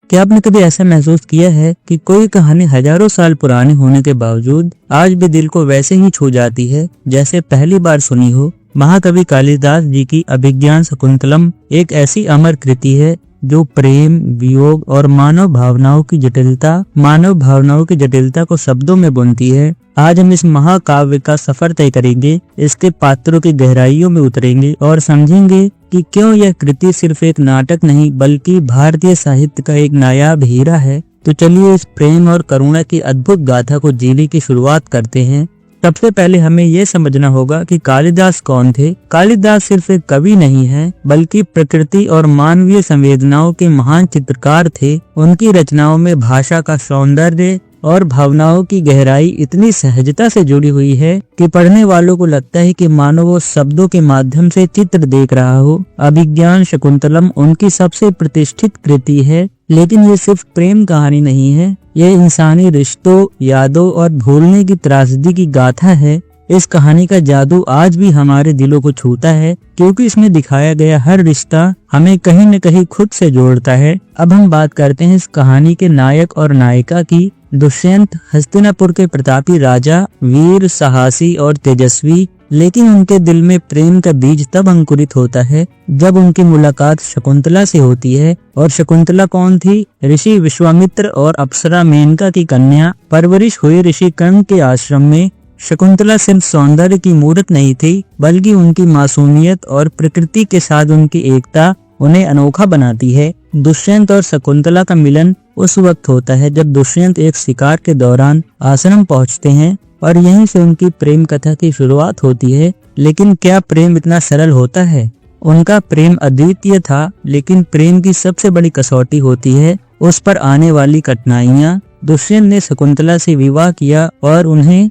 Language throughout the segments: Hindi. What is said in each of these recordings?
क्या आपने कभी ऐसा महसूस किया है कि कोई कहानी हजारों साल पुरानी होने के बावजूद आज भी दिल को वैसे ही छू जाती है जैसे पहली बार सुनी हो। महाकवि कालिदास जी की अभिज्ञान शकुंतलम एक ऐसी अमर कृति है जो प्रेम, वियोग और मानव भावनाओं की जटिलता को शब्दों में बुनती है। आज हम इस महाकाव्य का सफर तय करेंगे, इसके पात्रों की गहराइयों में उतरेंगे और समझेंगे कि क्यों यह कृति सिर्फ एक नाटक नहीं बल्कि भारतीय साहित्य का एक नायाब हीरा है। तो चलिए इस प्रेम और करुणा की अद्भुत गाथा को जीने की शुरुआत करते हैं। सबसे पहले हमें यह समझना होगा कि कालिदास कौन थे। कालिदास सिर्फ एक कवि नहीं है बल्कि प्रकृति और मानवीय संवेदनाओं के महान चित्रकार थे। उनकी रचनाओं में भाषा का सौंदर्य और भावनाओं की गहराई इतनी सहजता से जुड़ी हुई है कि पढ़ने वालों को लगता है कि मानो वो शब्दों के माध्यम से चित्र देख रहा हो। अभिज्ञान शकुंतलम उनकी सबसे प्रतिष्ठित कृति है, लेकिन ये सिर्फ प्रेम कहानी नहीं है, ये इंसानी रिश्तों, यादों और भूलने की त्रासदी की गाथा है। इस कहानी का जादू आज भी हमारे दिलों को छूता है क्योंकि इसमें दिखाया गया हर रिश्ता हमें कहीं न कहीं खुद से जोड़ता है। अब हम बात करते हैं इस कहानी के नायक और नायिका की। दुष्यंत हस्तिनापुर के प्रतापी राजा, वीर, साहसी और तेजस्वी, लेकिन उनके दिल में प्रेम का बीज तब अंकुरित होता है जब उनकी मुलाकात शकुंतला से होती है। और शकुंतला कौन थी? ऋषि विश्वामित्र और अप्सरा मेनका की कन्या, परवरिश हुई ऋषि कर्ण के आश्रम में। शकुंतला सिर्फ सौंदर्य की मूर्त नहीं थी बल्कि उनकी मासूमियत और प्रकृति के साथ उनकी एकता उन्हें अनोखा बनाती है। दुष्यंत और शकुंतला का मिलन उस वक्त होता है जब दुष्यंत एक शिकार के दौरान आश्रम पहुंचते हैं और यहीं से उनकी प्रेम कथा की शुरुआत होती है। लेकिन क्या प्रेम इतना सरल होता है? उनका प्रेम अद्वितीय था, लेकिन प्रेम की सबसे बड़ी कसौटी होती है उस पर आने वाली कठिनाइयाँ। दुष्यंत ने शकुंतला से विवाह किया और उन्हें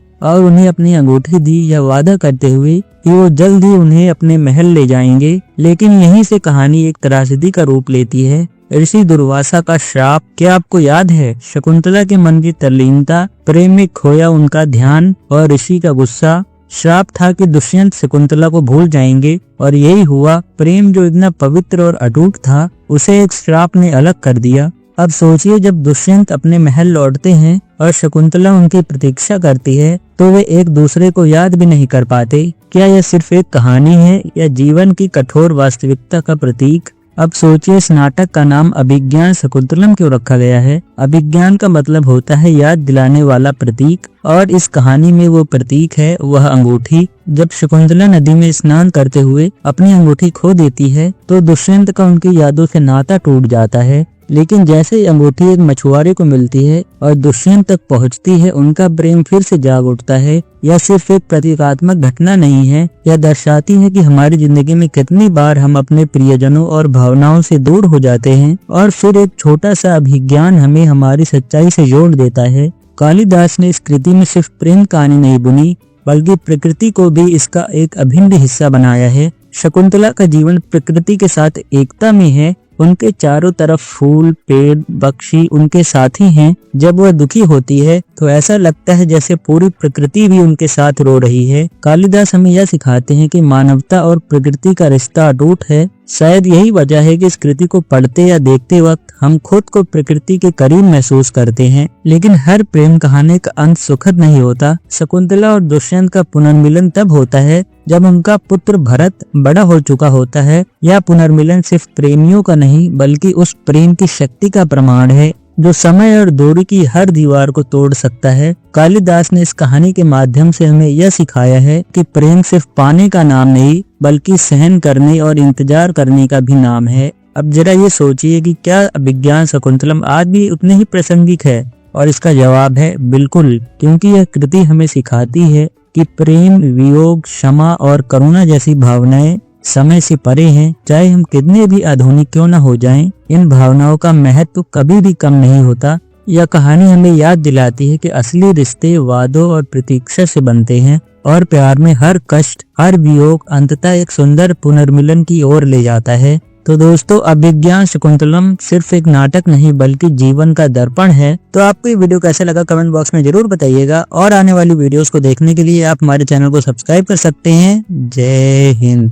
अपनी अंगूठी दी, यह वादा करते हुए कि वो जल्द ही उन्हें अपने महल ले जाएंगे। लेकिन यहीं से कहानी एक त्रासदी का रूप लेती है। ऋषि दुर्वासा का श्राप। क्या आपको याद है? शकुंतला के मन की तल्लीनता, प्रेम में खोया उनका ध्यान और ऋषि का गुस्सा। श्राप था कि दुष्यंत शकुंतला को भूल जाएंगे और यही हुआ। प्रेम जो इतना पवित्र और अटूट था, उसे एक श्राप ने अलग कर दिया। अब सोचिए, जब दुष्यंत अपने महल लौटते हैं और शकुंतला उनकी प्रतीक्षा करती है तो वे एक दूसरे को याद भी नहीं कर पाते। क्या यह सिर्फ एक कहानी है या जीवन की कठोर वास्तविकता का प्रतीक? अब सोचिए, इस नाटक का नाम अभिज्ञान शकुंतलम क्यों रखा गया है? अभिज्ञान का मतलब होता है याद दिलाने वाला प्रतीक, और इस कहानी में वो प्रतीक है वह अंगूठी। जब शकुंतला नदी में स्नान करते हुए अपनी अंगूठी खो देती है तो दुष्यंत का उनकी यादों से नाता टूट जाता है। लेकिन जैसे ही अंगूठी एक मछुआरे को मिलती है और दुष्यंत तक पहुंचती है, उनका प्रेम फिर से जाग उठता है। यह सिर्फ एक प्रतीकात्मक घटना नहीं है, यह दर्शाती है कि हमारी जिंदगी में कितनी बार हम अपने प्रियजनों और भावनाओं से दूर हो जाते हैं और फिर एक छोटा सा अभिज्ञान हमें हमारी सच्चाई से जोड़ देता है। कालिदास ने इस कृति में सिर्फ प्रेम कहानी नहीं बुनी बल्कि प्रकृति को भी इसका एक अभिन्न हिस्सा बनाया है। शकुंतला का जीवन प्रकृति के साथ एकता में है। उनके चारों तरफ फूल, पेड़, पक्षी उनके साथी हैं। जब वह दुखी होती है तो ऐसा लगता है जैसे पूरी प्रकृति भी उनके साथ रो रही है। कालिदास हमें यह सिखाते हैं कि मानवता और प्रकृति का रिश्ता अटूट है। शायद यही वजह है कि इस कृति को पढ़ते या देखते वक्त हम खुद को प्रकृति के करीब महसूस करते हैं। लेकिन हर प्रेम कहानी का अंत सुखद नहीं होता। शकुंतला और दुष्यंत का पुनर्मिलन तब होता है जब उनका पुत्र भरत बड़ा हो चुका होता है। यह पुनर्मिलन सिर्फ प्रेमियों का नहीं बल्कि उस प्रेम की शक्ति का प्रमाण है जो समय और दूरी की हर दीवार को तोड़ सकता है। कालिदास ने इस कहानी के माध्यम से हमें यह सिखाया है कि प्रेम सिर्फ पाने का नाम नहीं बल्कि सहन करने और इंतजार करने का भी नाम है। अब जरा ये सोचिए कि क्या अभिज्ञान शकुंतलम आज भी उतने ही प्रासंगिक है? और इसका जवाब है बिल्कुल, क्योंकि यह कृति हमें सिखाती है कि प्रेम, वियोग, क्षमा और करुणा जैसी भावनाएं समय से परे हैं। चाहे हम कितने भी आधुनिक क्यों न हो जाएं, इन भावनाओं का महत्व कभी भी कम नहीं होता। यह कहानी हमें याद दिलाती है कि असली रिश्ते वादों और प्रतीक्षा से बनते हैं और प्यार में हर कष्ट, हर वियोग अंततः एक सुंदर पुनर्मिलन की ओर ले जाता है। तो दोस्तों, अभिज्ञान शकुंतलम सिर्फ एक नाटक नहीं बल्कि जीवन का दर्पण है। तो आपको ये वीडियो कैसा लगा कमेंट बॉक्स में जरूर बताइएगा, और आने वाली वीडियोस को देखने के लिए आप हमारे चैनल को सब्सक्राइब कर सकते हैं। जय हिंद।